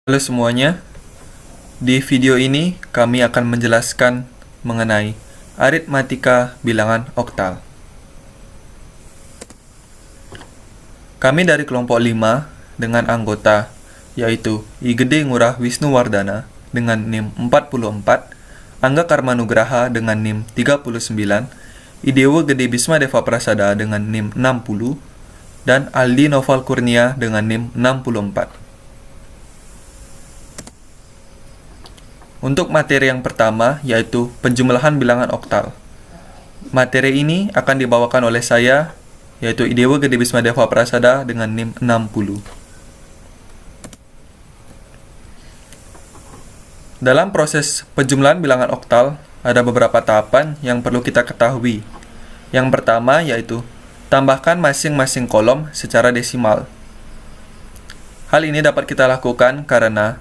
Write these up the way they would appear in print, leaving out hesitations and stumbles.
Halo semuanya, di video ini kami akan menjelaskan mengenai aritmatika bilangan oktal. Kami dari kelompok 5 dengan anggota yaitu I Gede Ngurah Wisnuwardana dengan NIM 44, Angga Karmanugraha dengan NIM 39, Idewo Gede Bisma Deva Prasada dengan NIM 60, dan Aldi Noval Kurnia dengan NIM 64. Untuk materi yang pertama, yaitu penjumlahan bilangan oktal. Materi ini akan dibawakan oleh saya, yaitu Idewo Gede Bisma Deva Prasada dengan NIM 60. Dalam proses penjumlahan bilangan oktal, ada beberapa tahapan yang perlu kita ketahui. Yang pertama yaitu, tambahkan masing-masing kolom secara desimal. Hal ini dapat kita lakukan karena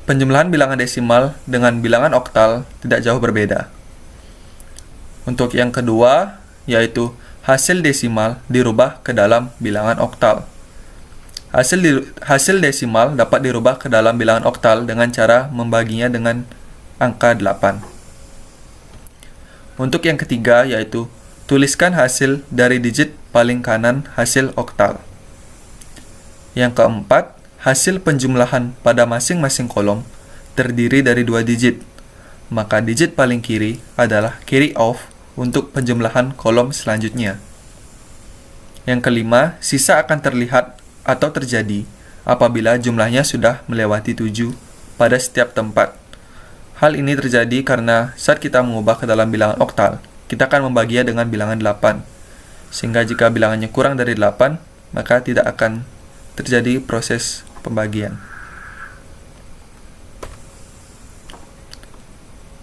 penjumlahan bilangan desimal dengan bilangan oktal tidak jauh berbeda. Untuk yang kedua, yaitu hasil desimal dirubah ke dalam bilangan oktal. Hasil desimal dapat dirubah ke dalam bilangan oktal dengan cara membaginya dengan angka 8. Untuk yang ketiga, yaitu tuliskan hasil dari digit paling kanan hasil oktal. Yang keempat, hasil penjumlahan pada masing-masing kolom terdiri dari 2 digit, maka digit paling kiri adalah carry off untuk penjumlahan kolom selanjutnya. Yang kelima, sisa akan terlihat atau terjadi apabila jumlahnya sudah melewati 7 pada setiap tempat. Hal ini terjadi karena saat kita mengubah ke dalam bilangan oktal, kita akan membaginya dengan bilangan 8, sehingga jika bilangannya kurang dari 8, maka tidak akan terjadi proses pembagian.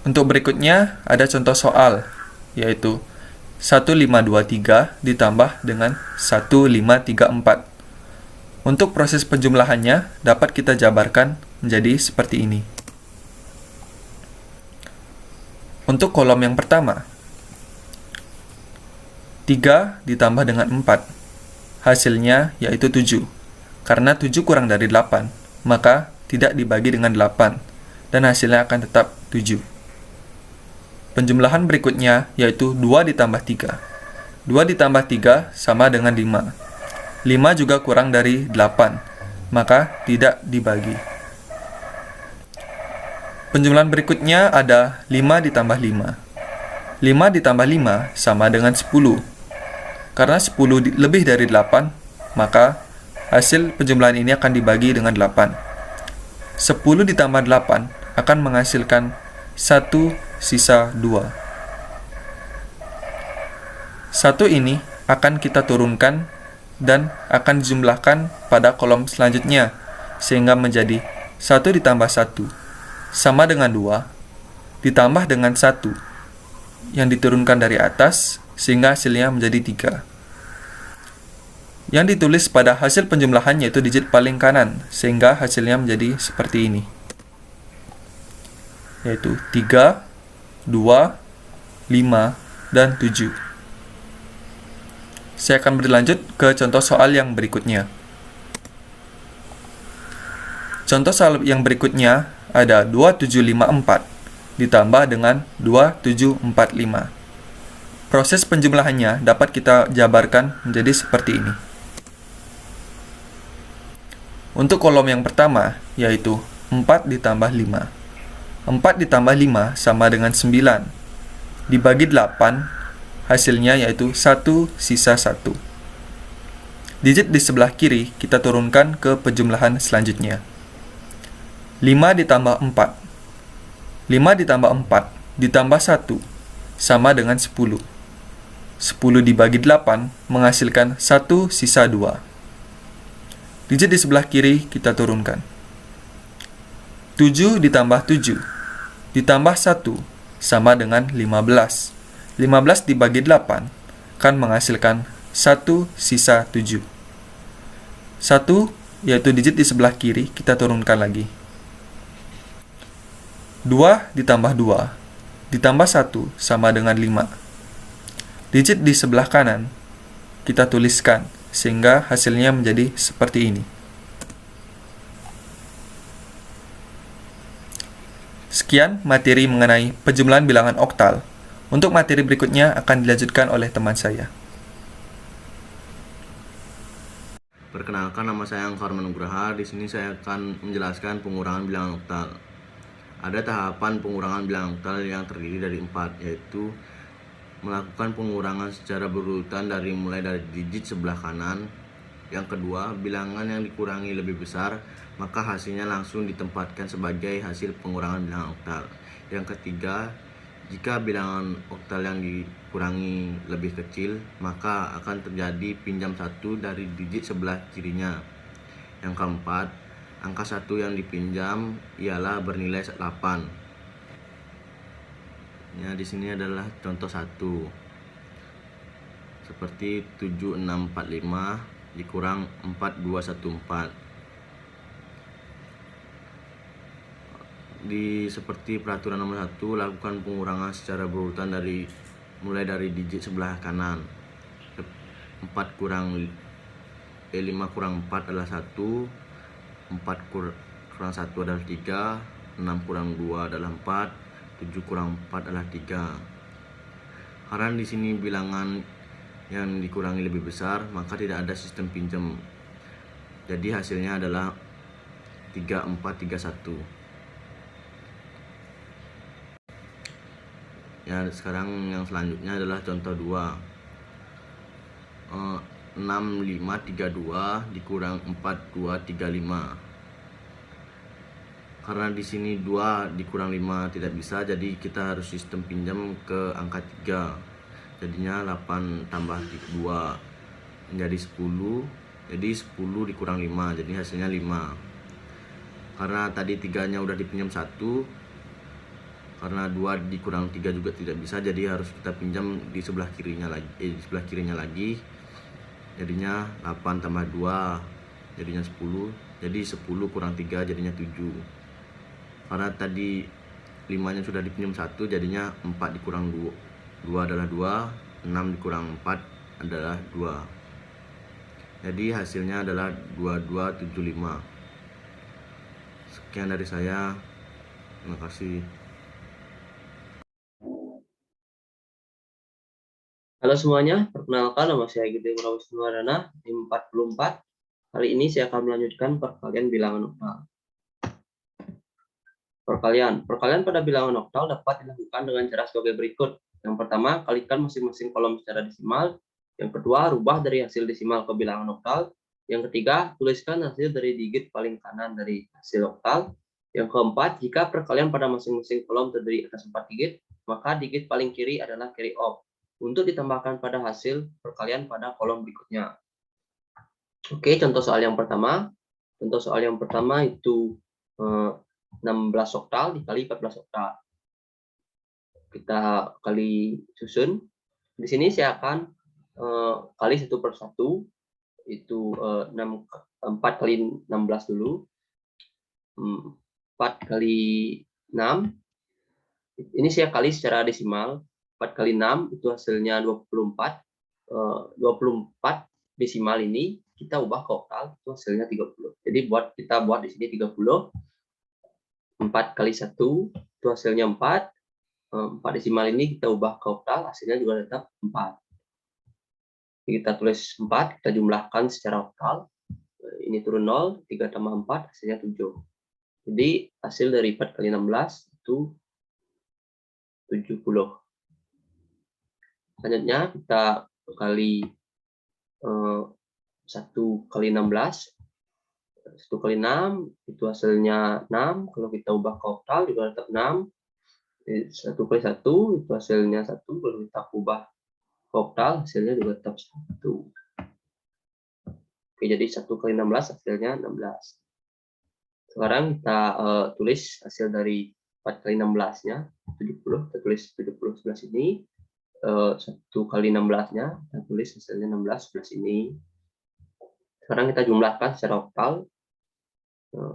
Untuk berikutnya ada contoh soal, yaitu 1523 ditambah dengan 1534. Untuk proses penjumlahannya dapat kita jabarkan menjadi seperti ini. Untuk kolom yang pertama, 3 ditambah dengan 4, hasilnya yaitu 7. Karena 7 kurang dari 8, maka tidak dibagi dengan 8, dan hasilnya akan tetap 7. Penjumlahan berikutnya yaitu 2 ditambah 3. 2 ditambah 3 sama dengan 5. 5 juga kurang dari 8, maka tidak dibagi. Penjumlahan berikutnya ada 5 ditambah 5. 5 ditambah 5 sama dengan 10. Karena 10 lebih dari 8, maka hasil penjumlahan ini akan dibagi dengan 8. 10 ditambah 8 akan menghasilkan 1 sisa 2. 1 ini akan kita turunkan dan akan dijumlahkan pada kolom selanjutnya, sehingga menjadi 1 ditambah 1 sama dengan 2, ditambah dengan 1 yang diturunkan dari atas, sehingga hasilnya menjadi 3. Yang ditulis pada hasil penjumlahan yaitu digit paling kanan, sehingga hasilnya menjadi seperti ini, yaitu 3, 2, 5, dan 7. Saya akan berlanjut ke contoh soal yang berikutnya. Contoh soal yang berikutnya ada 2754 ditambah dengan 2745. Proses penjumlahannya dapat kita jabarkan menjadi seperti ini. Untuk kolom yang pertama, yaitu 4 ditambah 5. 4 ditambah 5 sama dengan 9. Dibagi 8, hasilnya yaitu 1 sisa 1. Digit di sebelah kiri kita turunkan ke penjumlahan selanjutnya. 5 ditambah 4. 5 ditambah 4 ditambah 1 sama dengan 10. 10 dibagi 8 menghasilkan 1 sisa 2. Digit di sebelah kiri kita turunkan. 7 ditambah 7 ditambah 1 sama dengan 15. 15 dibagi 8 akan menghasilkan 1 sisa 7. 1 yaitu digit di sebelah kiri kita turunkan lagi. 2 ditambah 2 ditambah 1 sama dengan 5. Digit di sebelah kanan kita tuliskan, sehingga hasilnya menjadi seperti ini. Sekian materi mengenai penjumlahan bilangan oktal. Untuk materi berikutnya akan dilanjutkan oleh teman saya. Perkenalkan, nama saya Angkar Manugraha. Di sini saya akan menjelaskan pengurangan bilangan oktal. Ada tahapan pengurangan bilangan oktal yang terdiri dari 4, yaitu melakukan pengurangan secara berurutan mulai dari digit sebelah kanan. Yang kedua, bilangan yang dikurangi lebih besar, maka hasilnya langsung ditempatkan sebagai hasil pengurangan bilangan oktal. Yang ketiga, jika bilangan oktal yang dikurangi lebih kecil, maka akan terjadi pinjam 1 dari digit sebelah kirinya. Yang keempat, angka 1 yang dipinjam ialah bernilai 8. Ya, di sini adalah contoh 1. Seperti 7645 dikurang 4214. Seperti peraturan nomor 1, lakukan pengurangan secara berurutan mulai dari digit sebelah kanan. 5 kurang 4 adalah 1, 4 kurang 1 adalah 3, 6 kurang 2 adalah 4, 7 kurang 4 adalah 3. Karena di sini bilangan yang dikurangi lebih besar, maka tidak ada sistem pinjam. Jadi hasilnya adalah 3431. Ya, sekarang yang selanjutnya adalah contoh 2. 6532 dikurang 4235. Karena di sini 2 dikurang 5 tidak bisa, jadi kita harus sistem pinjam ke angka 3. Jadinya 8 tambah 2 menjadi 10. Jadi 10 dikurang 5, jadi hasilnya 5. Karena tadi 3-nya udah dipinjam 1, karena 2 dikurang 3 juga tidak bisa, jadi harus kita pinjam di sebelah kirinya lagi. Jadinya 8 tambah 2 jadinya 10. Jadi 10 kurang 3 jadinya 7. Karena tadi 5-nya sudah dipinjam 1, jadinya 4 dikurang 2 adalah 2, 6 dikurang 4 adalah 2. Jadi hasilnya adalah 2275. Sekian dari saya. Terima kasih. Halo semuanya, perkenalkan nama saya Gede Wisnuwardana, tim 44. Kali ini saya akan melanjutkan perkalian bilangan oktal. Perkalian pada bilangan oktal dapat dilakukan dengan cara sebagai berikut. Yang pertama, kalikan masing-masing kolom secara desimal. Yang kedua, rubah dari hasil desimal ke bilangan oktal. Yang ketiga, tuliskan hasil dari digit paling kanan dari hasil oktal. Yang keempat, jika perkalian pada masing-masing kolom terdiri atas 4 digit, maka digit paling kiri adalah carry off untuk ditambahkan pada hasil perkalian pada kolom berikutnya. Oke, contoh soal yang pertama. Contoh soal yang pertama itu 16 oktal dikali 14 oktal. Kita kali susun. Di sini saya akan kali 1 per 1. Itu 4 kali 16 dulu. 4 kali 6. Ini saya kali secara desimal. 4 kali 6 itu hasilnya 24. 24 desimal ini kita ubah ke oktal, itu hasilnya 30. Jadi kita buat di sini 30. 4 kali 1 itu hasilnya 4. 4 desimal ini kita ubah ke oktal, hasilnya juga tetap 4. Kita tulis 4, kita jumlahkan secara oktal. Ini turun 0, 3 tambah 4 hasilnya 7. Jadi hasil dari 4 kali 16 itu 70. Selanjutnya kita kali 1 kali 16. 1 kali 6 itu hasilnya 6. Kalau kita ubah ke oktal juga tetap 6. 1 kali 1 itu hasilnya 1. Kalau kita ubah ke oktal hasilnya juga tetap 1. Oke, jadi 1 kali 16 hasilnya 16. Sekarang kita tulis hasil dari 4 kali 16-nya 70. Kita tulis 70 sebelah sini. 1 kali 16-nya kita tulis hasilnya 16 sebelah sini. Sekarang kita jumlahkan secara oktal.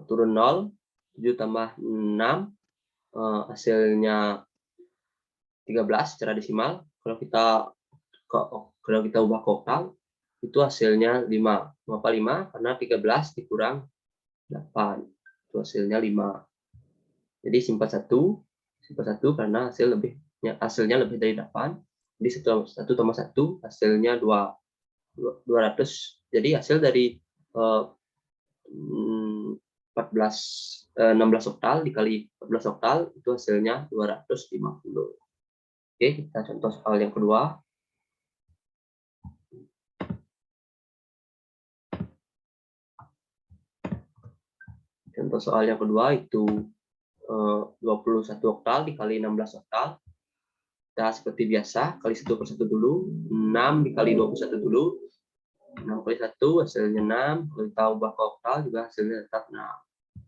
Turun 0, 7 tambah 6 hasilnya 13 secara desimal. Kalau kita ubah ke oktal itu hasilnya 5. Mengapa 5? Karena 13 dikurang 8 itu hasilnya 5. Jadi simpan satu karena hasilnya lebih dari 8. Jadi 1 tambah 1 hasilnya 200. Jadi hasil dari 16 oktal dikali 14 oktal itu hasilnya 250. Oke, kita contoh soal yang kedua. Contoh soal yang kedua itu 21 oktal dikali 16 oktal. Kita seperti biasa kali 1 per 1 dulu. 6 dikali 21 dulu. 6 kali 1 hasilnya 6. Kalau kita ubah ke oktal juga hasilnya tetap 6.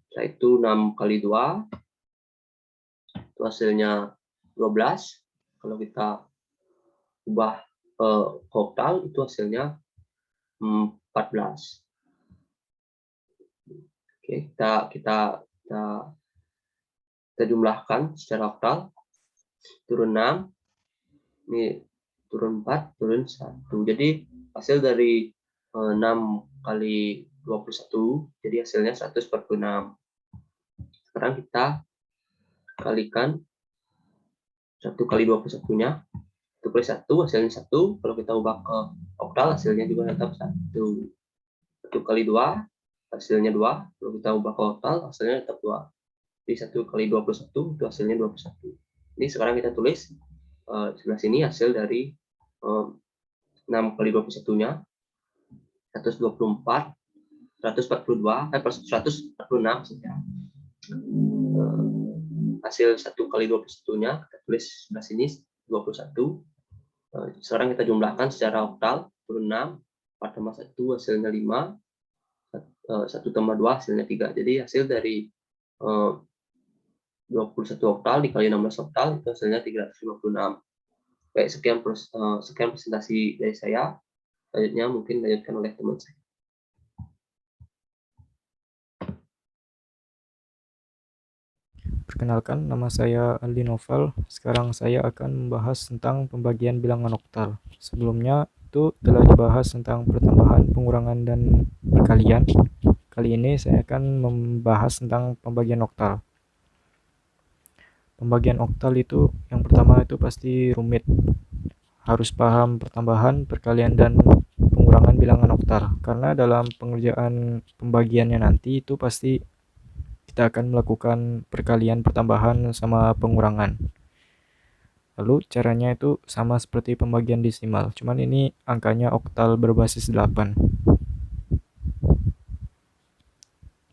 Setelah itu 6 kali 2 itu hasilnya 12. Kalau kita ubah ke oktal itu hasilnya 14. Oke, kita jumlahkan secara oktal. Turun 6, ini turun 4, turun 1. Jadi hasil dari 6 kali 21, jadi hasilnya 146. Sekarang kita kalikan 1 kali 21-nya. 1 kali 1 hasilnya 1. Kalau kita ubah ke oktal hasilnya juga tetap 1. 1 kali 2 hasilnya 2. Kalau kita ubah ke oktal hasilnya tetap 2. Jadi 1 kali 21 itu hasilnya 21. Ini sekarang kita tulis sebelah sini hasil dari 6 kali 21-nya 124, 142, 146 saja. Hasil 1 kali 21-nya kita tulis sebelah sini 21. Sekarang kita jumlahkan secara oktal. Turun 6, 4 tambah 1 hasilnya 5, 1 tambah 2 hasilnya 3. Jadi hasil dari 21 oktal dikali 16 oktal itu hasilnya 356. Baik, sekian presentasi dari saya. Selanjutnya mungkin dilanjutkan oleh teman saya. Perkenalkan, nama saya Aldi Novel. Sekarang saya akan membahas tentang pembagian bilangan oktal. Sebelumnya itu telah dibahas tentang pertambahan, pengurangan, dan perkalian. Kali ini saya akan membahas tentang pembagian oktal. Pembagian oktal itu yang pertama itu pasti rumit. Harus paham pertambahan, perkalian, dan pengurangan bilangan oktal. Karena dalam pengerjaan pembagiannya nanti itu pasti kita akan melakukan perkalian, pertambahan, sama pengurangan. Lalu caranya itu sama seperti pembagian desimal, cuman ini angkanya oktal berbasis 8.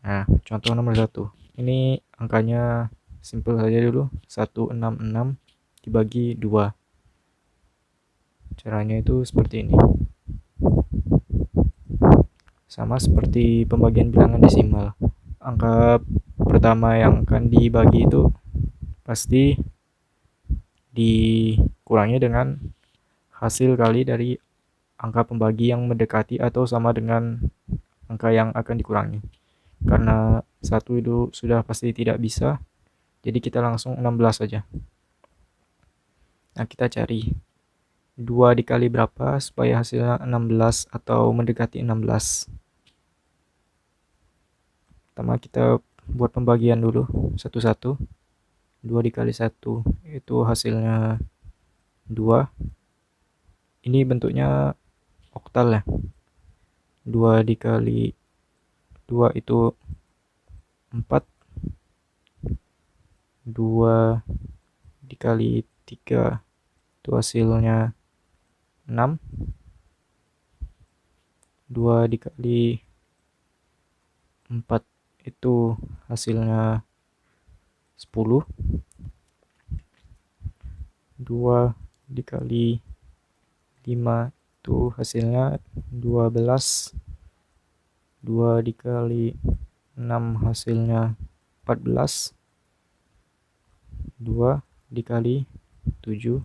Nah, contoh nomor 1. Ini angkanya simple saja dulu, 166 dibagi 2. Caranya itu seperti ini. Sama seperti pembagian bilangan desimal. Angka pertama yang akan dibagi itu pasti dikurangi dengan hasil kali dari angka pembagi yang mendekati atau sama dengan angka yang akan dikurangi. Karena 1 itu sudah pasti tidak bisa, jadi kita langsung 16 saja. Nah, kita cari 2 dikali berapa supaya hasilnya 16 atau mendekati 16. Pertama kita buat pembagian dulu satu-satu. 2 dikali 1 itu hasilnya 2. Ini bentuknya oktal ya. 2 dikali 2 itu 4. 2 dikali 3 itu hasilnya 6. 2 dikali 4 itu hasilnya 10. 2 dikali 5 itu hasilnya 12. 2 dikali 6 hasilnya 14. 2 dikali 7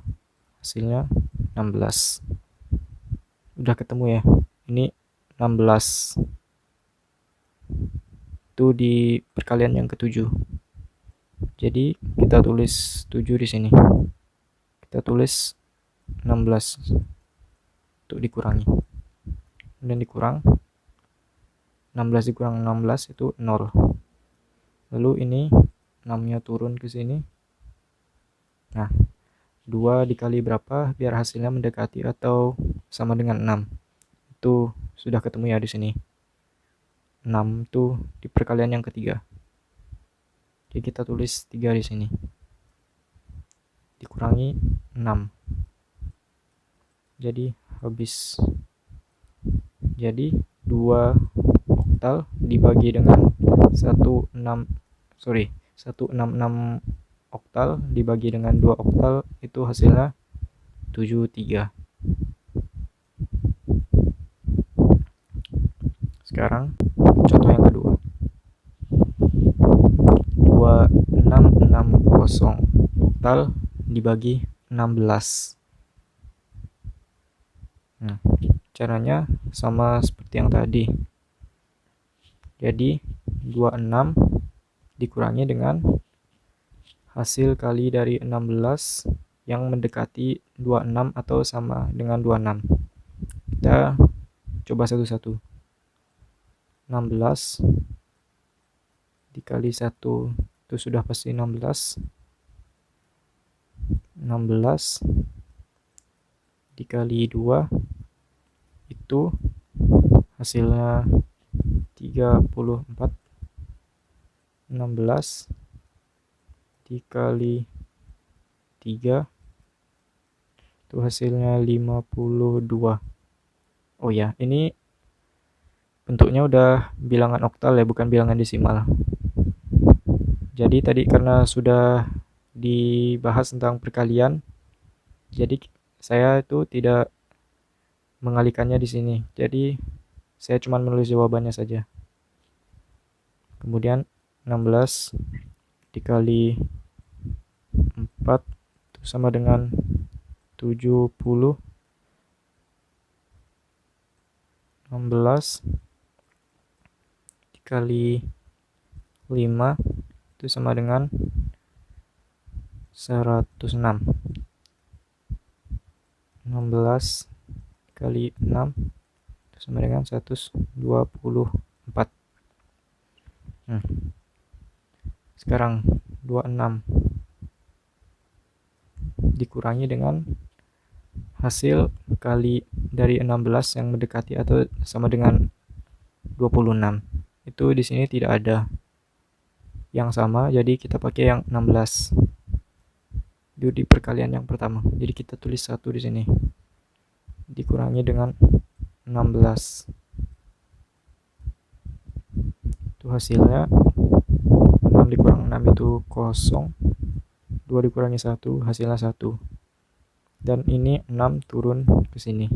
hasilnya 16. Udah ketemu ya. Ini 16. Itu di perkalian yang ke-7. Jadi kita tulis 7 di sini. Kita tulis 16 untuk dikurangi. Kemudian dikurang 16 dikurang 16 itu 0. Lalu ini 6-nya turun ke sini. Nah, 2 dikali berapa biar hasilnya mendekati atau sama dengan 6. Itu sudah ketemu ya di sini. 6 itu di perkalian yang ketiga. Jadi kita tulis 3 di sini. Dikurangi 6. Jadi habis. Jadi 2 oktal dibagi dengan 166 oktal dibagi dengan 2 oktal itu hasilnya 73. Sekarang contoh yang kedua. 2660 oktal dibagi 16. Nah, caranya sama seperti yang tadi. Jadi 26 dikurangi dengan hasil kali dari 16 yang mendekati 26 atau sama dengan 26. Kita coba satu-satu. 16 dikali 1 itu sudah pasti 16. 16 dikali 2 itu hasilnya 34. 16 dikali 3 itu hasilnya 52. Oh ya, ini bentuknya udah bilangan oktal ya, bukan bilangan desimal. Jadi tadi karena sudah dibahas tentang perkalian, jadi saya itu tidak mengalikannya di sini. Jadi saya cuma menulis jawabannya saja. Kemudian 16 dikali 4 itu sama dengan 70. 16 dikali 5 itu sama dengan 106. 16 kali 6 itu sama dengan 124. Sekarang 26 dikurangi dengan hasil kali dari 16 yang mendekati atau sama dengan 26. Itu di sini tidak ada yang sama, jadi kita pakai yang 16. Itu di perkalian yang pertama. Jadi kita tulis 1 di sini. Dikurangi dengan 16. Itu hasilnya 6 dikurang 6 itu 0. 2 dikurangi 1 hasilnya 1. Dan ini 6 turun ke sini.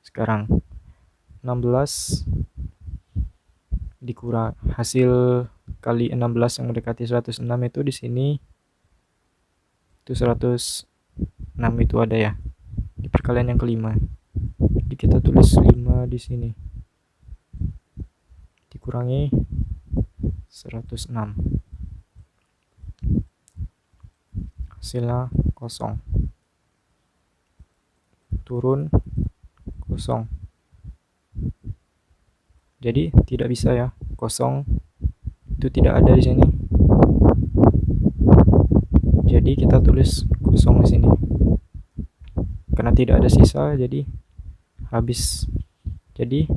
Sekarang 16 dikurang hasil kali 16 yang mendekati 106 itu di sini itu 106 itu ada ya di perkalian yang kelima. Jadi kita tulis 5 di sini. Dikurangi 106. Hasilnya 0. Turun 0. Jadi tidak bisa ya, 0 itu tidak ada di sini. Jadi kita tulis 0 di sini. Karena tidak ada sisa, jadi habis. Jadi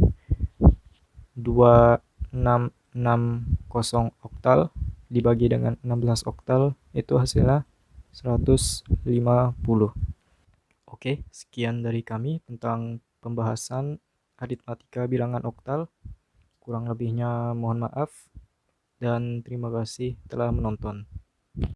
2660 oktal dibagi dengan 16 oktal itu hasilnya 150. Oke, sekian dari kami tentang pembahasan aritmatika bilangan oktal. Kurang lebihnya mohon maaf dan terima kasih telah menonton.